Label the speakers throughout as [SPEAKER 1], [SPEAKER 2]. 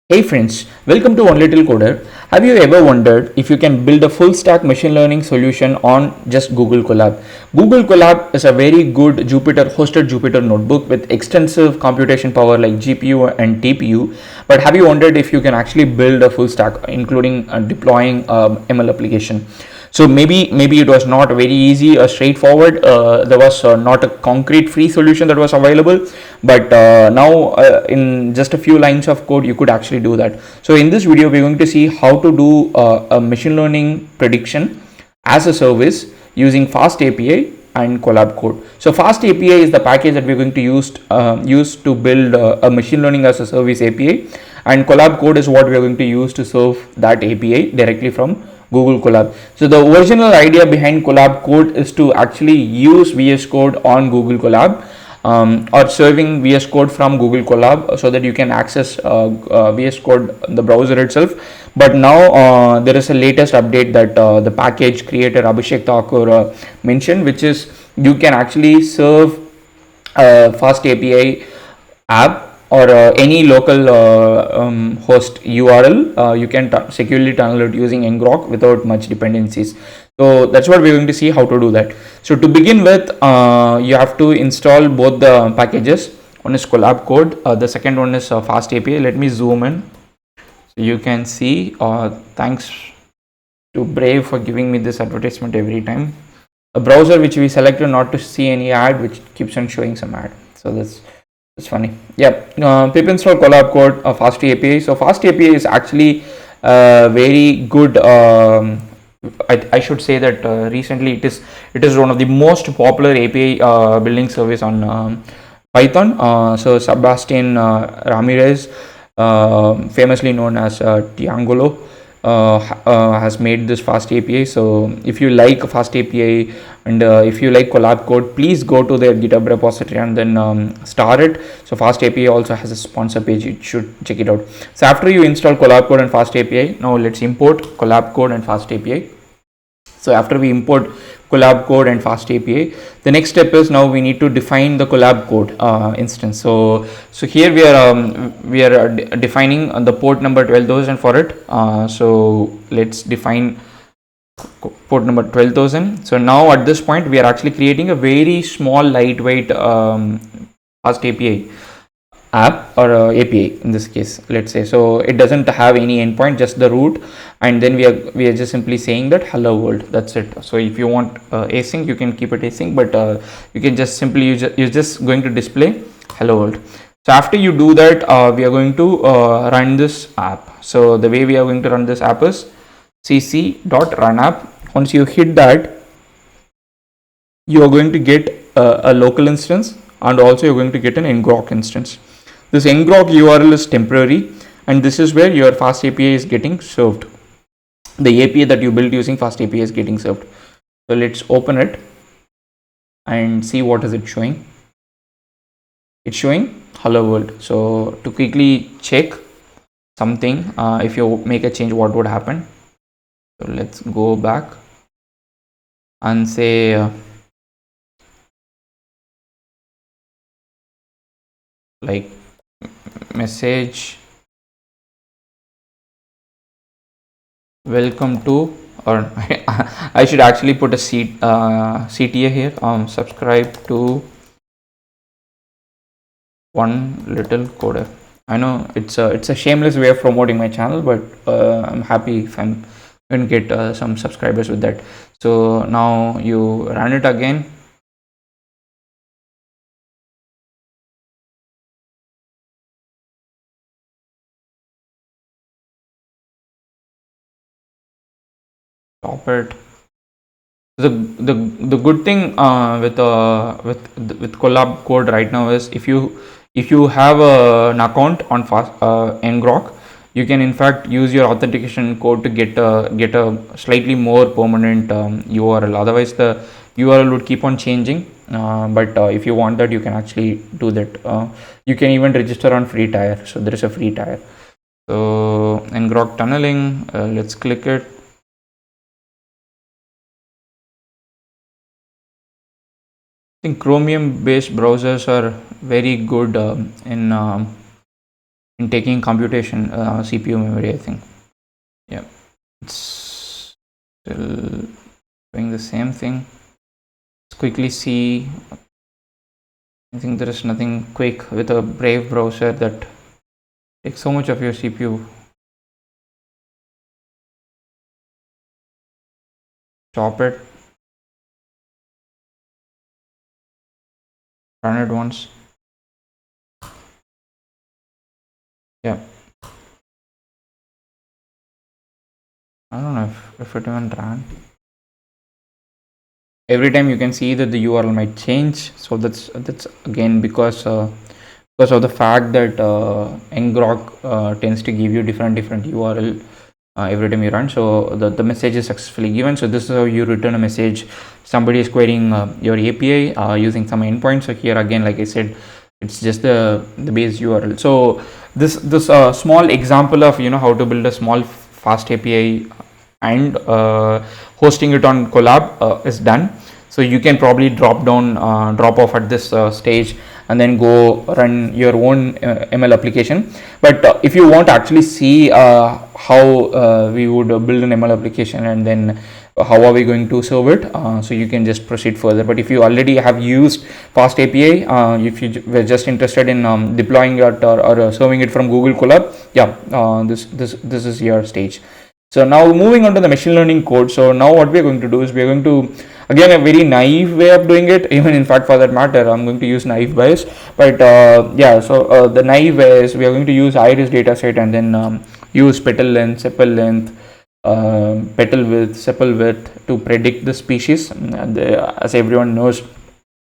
[SPEAKER 1] Hey friends, welcome to One Little Coder. Have you ever wondered if you can build a full stack machine learning solution on just Google Colab? Google Colab is a very good hosted Jupyter notebook with extensive computation power like GPU and TPU. But have you wondered if you can actually build a full stack, including deploying ML application? So maybe it was not very easy or straightforward. There was not a concrete free solution that was available, but now in just a few lines of code you could actually do that. So in this video we're going to see how to do a machine learning prediction as a service using Fast API and Colab Code. So Fast API is the package that we're going to use to build a machine learning as a service API, and Colab Code is what we're going to use to serve that API directly from Google Colab. So the original idea behind Colab Code is to actually use VS Code on Google Colab, or serving VS Code from Google Colab so that you can access VS Code the browser itself. But now there is a latest update that the package creator Abhishek Thakur mentioned, which is you can actually serve Fast API app or any local host URL. You can securely tunnel it using ngrok without much dependencies. So that's what we're going to see how to do that. So to begin with, you have to install both the packages. One is Colab Code, the second one is Fast API. Let me zoom in so you can see. Thanks to Brave for giving me this advertisement every time. A browser which we selected not to see any ad, which keeps on showing some ad. So that's funny. Yeah, pip install Colab Code, Fast API. So Fast API is actually very good. I should say that recently it is one of the most popular API building service on Python. So Sebastian Ramirez, famously known as Tiangolo, has made this Fast API. So if you like Fast API and if you like Colab Code, please go to their GitHub repository and then start it. So Fast API also has a sponsor page, you should check it out. So after you install Colab Code and Fast API, now let's import Colab Code and Fast API. So after we import Colab Code and Fast API, the next step is now we need to define the Colab Code instance. So here we are defining the port number 12,000 for it. So let's define port number 12,000. So now at this point we are actually creating a very small lightweight Fast API app or API in this case, let's say. So it doesn't have any endpoint, just the root, and then we are just simply saying that hello world. That's it. So if you want async, you can keep it async, but you can just simply you're just going to display hello world. So after you do that, we are going to run this app. So the way we are going to run this app is cc.run app. Once you hit that, you are going to get a local instance, and also you're going to get an ngrok instance. This ngrok URL is temporary, and this is where your Fast API is getting served. The API that you built using Fast API is getting served. So let's open it and see what is it showing. It's showing hello world. So to quickly check something, if you make a change, what would happen? So let's go back and say like message welcome to, or I should actually put a CTA here. Subscribe to One Little Coder. I know it's a shameless way of promoting my channel, but I'm happy if I'm going to get some subscribers with that. So now you run it again. Stop it. The good thing with Colab Code right now is if you have an account on ngrok, you can in fact use your authentication code to get a slightly more permanent URL. Otherwise the URL would keep on changing, but if you want that, you can actually do that. You can even register on free tier. So there is a free tier. So ngrok tunneling, let's click it. I think Chromium based browsers are very good in in taking computation CPU memory, I think. Yeah, it's still doing the same thing. Let's quickly see. I think there is nothing quick with a Brave browser that takes so much of your CPU. Stop it, run it once. Yeah, I don't know if it even ran. Every time you can see that the URL might change, so that's again because of the fact that ngrok tends to give you different URL every time you run. So the message is successfully given. So this is how you return a message. Somebody is querying your API using some endpoint. So here again, like I said, it's just the base URL. So this small example of how to build a small fast API and hosting it on Colab is done. So you can probably drop off at this stage and then go run your own ML application. But if you want to actually see how we would build an ML application and then how are we going to serve it, so you can just proceed further. But if you already have used Fast API, if you were just interested in deploying it or serving it from Google Colab, yeah, this is your stage. So now moving on to the machine learning code. So now what we are going to do is we are going to, again, a very naive way of doing it. Even in fact, for that matter, I'm going to use naive bias. But yeah, so the naive way is we are going to use iris dataset and then use petal length, sepal length, petal width, sepal width to predict the species. And as everyone knows,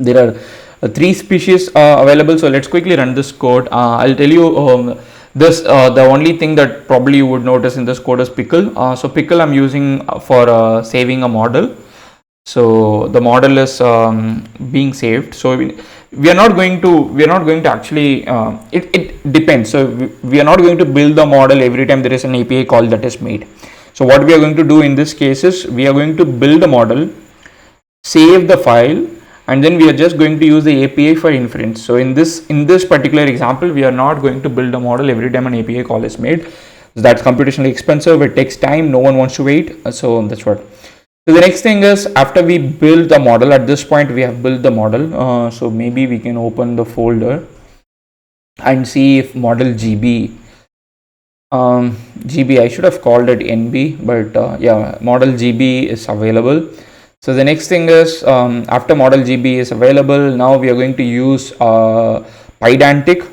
[SPEAKER 1] there are 3 species available. So let's quickly run this code. I'll tell you this the only thing that probably you would notice in this code is pickle. So pickle I'm using for saving a model. So the model is being saved. So we are not going to actually it depends. So we are not going to build the model every time there is an API call that is made. So what we are going to do in this case is we are going to build a model, save the file, and then we are just going to use the API for inference. So in this particular example, we are not going to build a model every time an API call is made. So that's computationally expensive. It takes time. No one wants to wait. So that's what. So the next thing is, after we build the model, at this point we have built the model. So maybe we can open the folder and see if model GB. GB, I should have called it NB, but yeah, model GB is available. So the next thing is, after model GB is available, now we are going to use Pydantic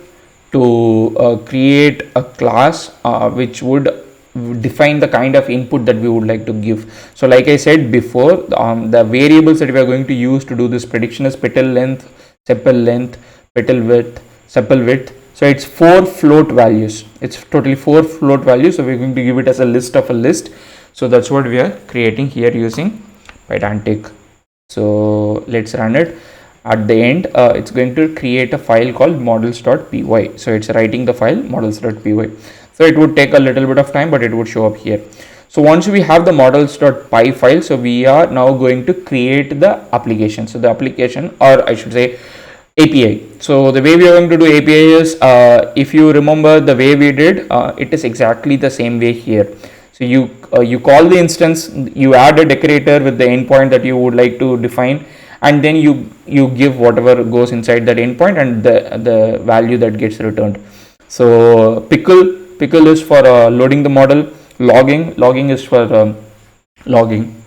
[SPEAKER 1] to create a class which would define the kind of input that we would like to give. So like I said before, the variables that we are going to use to do this prediction is petal length, sepal length, petal width, sepal width. So it's 4 float values. It's totally 4 float values. So we're going to give it as a list of a list. So that's what we are creating here using Pydantic. So let's run it. At the end, it's going to create a file called models.py. So it's writing the file models.py. So it would take a little bit of time, but it would show up here. So once we have the models.py file, so we are now going to create the application. So the application, or I should say API. So the way we are going to do API is, if you remember the way we did, it is exactly the same way here. So you call the instance, you add a decorator with the endpoint that you would like to define, and then you give whatever goes inside that endpoint and the value that gets returned. So pickle is for loading the model, logging is for logging,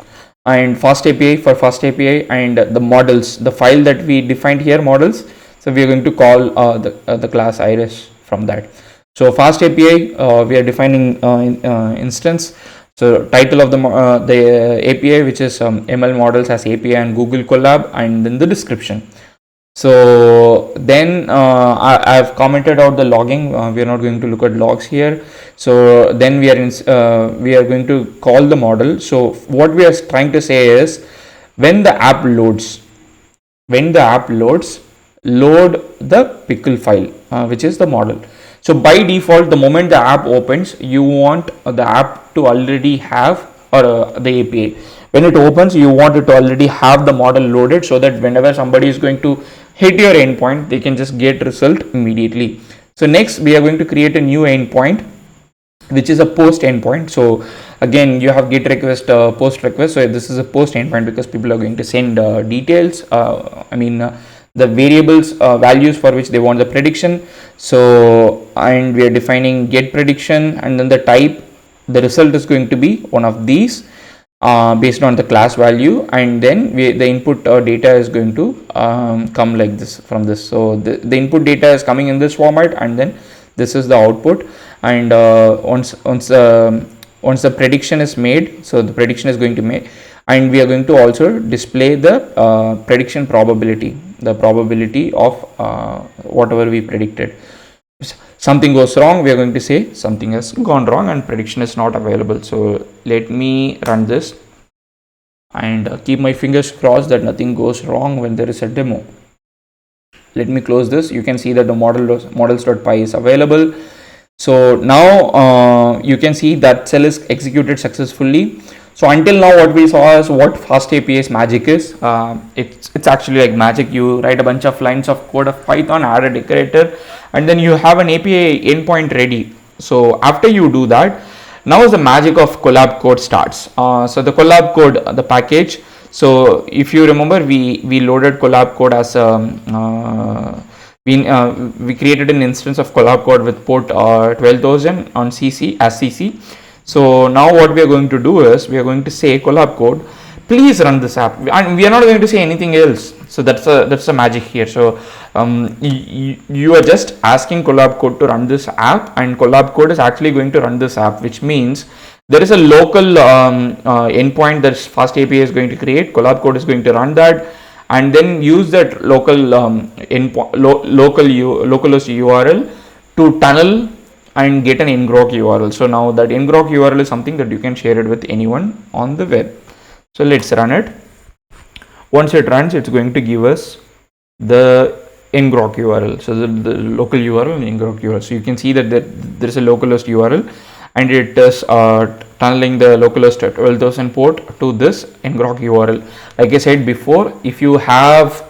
[SPEAKER 1] and fast API for fast API, and the models, the file that we defined here, models. So we are going to call the class iris from that. So fast API, we are defining instance. So title of the API, which is ML models as API and Google Colab, and then the description. So then I've commented out the logging. We are not going to look at logs here. So then we are going to call the model. So what we are trying to say is, when the app loads, load the pickle file, which is the model. So by default, the moment the app opens, you want the app to already have, or the API, when it opens, you want it to already have the model loaded, so that whenever somebody is going to hit your endpoint, they can just get result immediately. So next we are going to create a new endpoint, which is a post endpoint. So again, you have get request, post request. So this is a post endpoint because people are going to send details. The variables, values for which they want the prediction. So, and we are defining get prediction, and then the type, the result is going to be one of these based on the class value, and then the input data is going to come like this from this. So the input data is coming in this format, and then this is the output. And once the prediction is made, so the prediction is going to make, and we are going to also display the prediction probability, the probability of whatever we predicted. Something goes wrong, we are going to say something has gone wrong and prediction is not available. So let me run this and keep my fingers crossed that nothing goes wrong when there is a demo. Let me close this. You can see that the models.py is available. So now you can see that cell is executed successfully. So until now what we saw is what FastAPI's magic is. It's actually like magic. You write a bunch of lines of code of Python, add a decorator, and then you have an API endpoint ready. So after you do that, now the magic of Colab code starts. So the Colab code, the package. So if you remember, we loaded Colab code as we created an instance of Colab code with port 12,000 on CC as CC. So now what we are going to do is we are going to say Colab code, please run this app, and we are not going to say anything else. So that's the magic here. So you are just asking Colab code to run this app, and Colab code is actually going to run this app, which means there is a local endpoint that FastAPI is going to create. Colab code is going to run that, and then use that local localhost URL to tunnel and get an ngrok URL. So now that ngrok URL is something that you can share it with anyone on the web. So let's run it. Once it runs, it's going to give us the ngrok URL. So the local URL and ngrok URL. So you can see that there is a localhost URL, and it is tunneling the localhost 12,000 port to this ngrok URL. Like I said before, if you have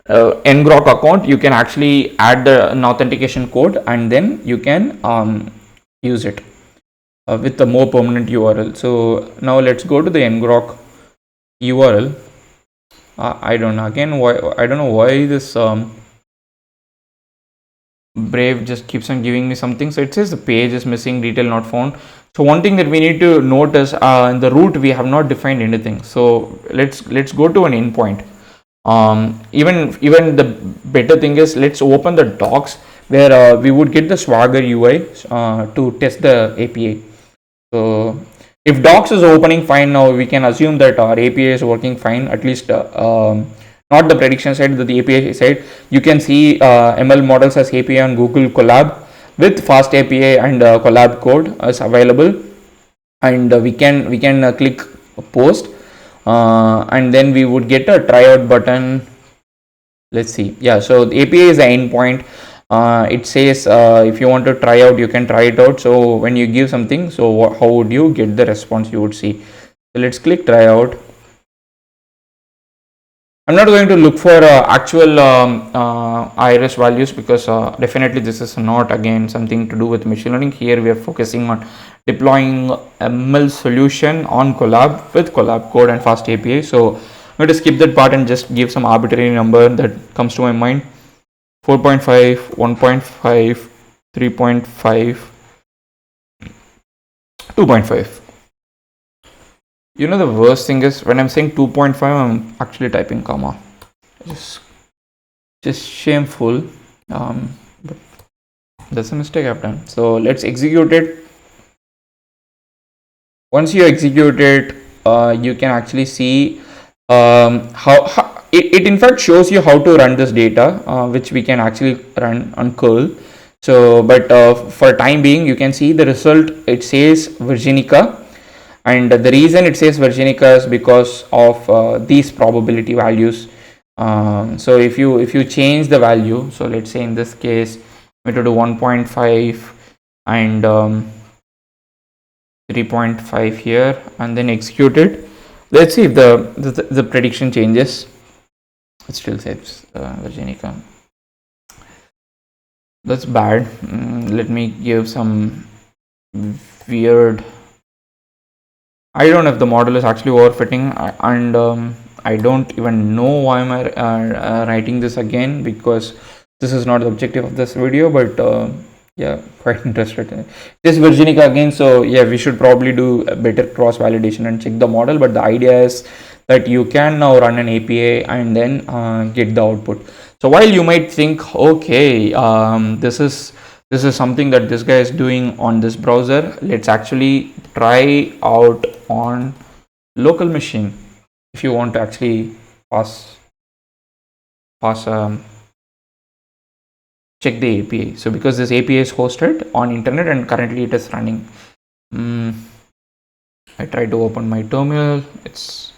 [SPEAKER 1] a ngrok account, you can actually add an authentication code, and then you can use it with a more permanent URL. So now let's go to the ngrok URL. I don't know again why, I don't know why this Brave just keeps on giving me something. So it says the page is missing, detail not found. So one thing that we need to note is in the root we have not defined anything. So let's go to an endpoint. Even the better thing is, let's open the docs where we would get the Swagger UI to test the API. So if docs is opening fine, now we can assume that our API is working fine, at least not the prediction side, the API side. You can see ML models as API on Google Colab with FastAPI and Colab code is available, and we can click post, and then we would get a tryout button. Let's see. Yeah, so the API is the endpoint. It says if you want to try out, you can try it out. So when you give something, so how would you get the response you would see? So let's click try out. I'm not going to look for actual iris values because definitely this is not again something to do with machine learning. Here we are focusing on deploying ML solution on Colab with Colab code and FastAPI. So I'm going to skip that part and just give some arbitrary number that comes to my mind. 4.5, 1.5, 3.5, 2.5. You know, the worst thing is when I'm saying 2.5, I'm actually typing comma. Just shameful. But that's a mistake I've done. So let's execute it. Once you execute it, you can actually see how it in fact shows you how to run this data, which we can actually run on curl. So, but for time being, you can see the result. It says Virginica. And the reason it says Virginica is because of these probability values. So if you change the value, so let's say in this case we to do 1.5 and 3.5 here, and then execute it. Let's see if the prediction changes. It still says Virginica. That's bad. Let me give some weird. I don't know if the model is actually overfitting, and I don't even know why am I writing this again, because this is not the objective of this video. But yeah, quite interested in it. This Virginica again. So yeah, we should probably do a better cross validation and check the model. But the idea is that you can now run an API and then get the output. So while you might think, okay, this is something that this guy is doing on this browser, let's actually try out on local machine if you want to actually pass check the API. So because this API is hosted on internet and currently it is running, I try to open my terminal. It's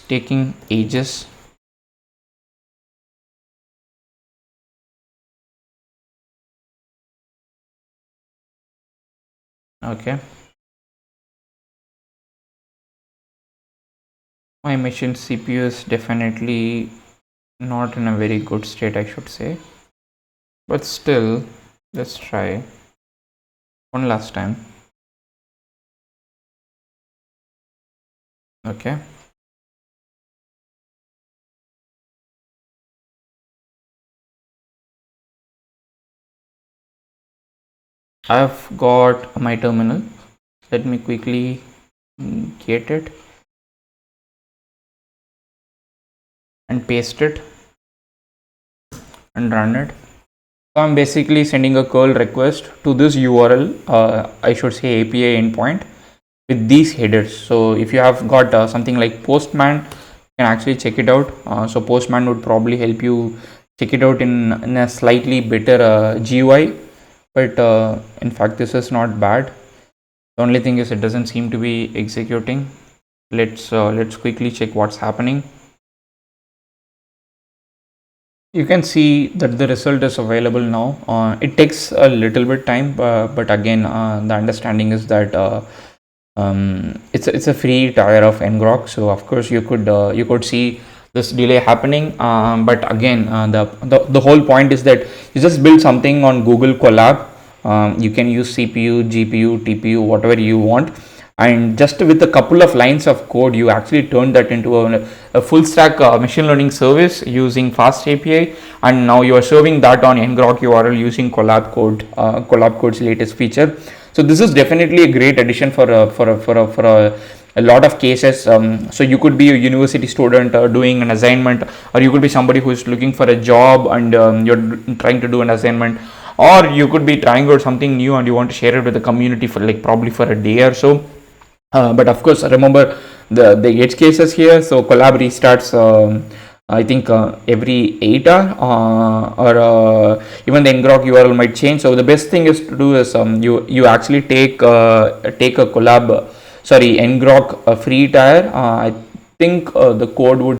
[SPEAKER 1] taking ages. Okay, my machine CPU is definitely not in a very good state, I should say, but still, let's try one last time. Okay, I've got my terminal. Let me quickly get it and paste it and run it. So I'm basically sending a curl request to this URL, I should say API endpoint, with these headers. So if you have got something like Postman, you can actually check it out. So Postman would probably help you check it out in a slightly better GUI. But in fact, this is not bad. The only thing is it doesn't seem to be executing. Let's quickly check what's happening. You can see that the result is available now. It takes a little bit time, but again, the understanding is that it's a free tier of ngrok, so of course you could see this delay happening, but again, the whole point is that you just build something on Google Colab. You can use CPU, GPU, TPU, whatever you want, and just with a couple of lines of code you actually turn that into a full stack machine learning service using fast API, and now you are serving that on ngrok URL using Colab Code's latest feature. So this is definitely a great addition for a lot of cases. So you could be a university student doing an assignment, or you could be somebody who is looking for a job and you're trying to do an assignment, or you could be trying out something new and you want to share it with the community for like probably for a day or so. But of course, remember the edge cases here. So Colab restarts, I think every 8 hour, or even the ngrok URL might change. So the best thing is to do is you actually take a Colab, sorry, ngrok free tier. I think the code would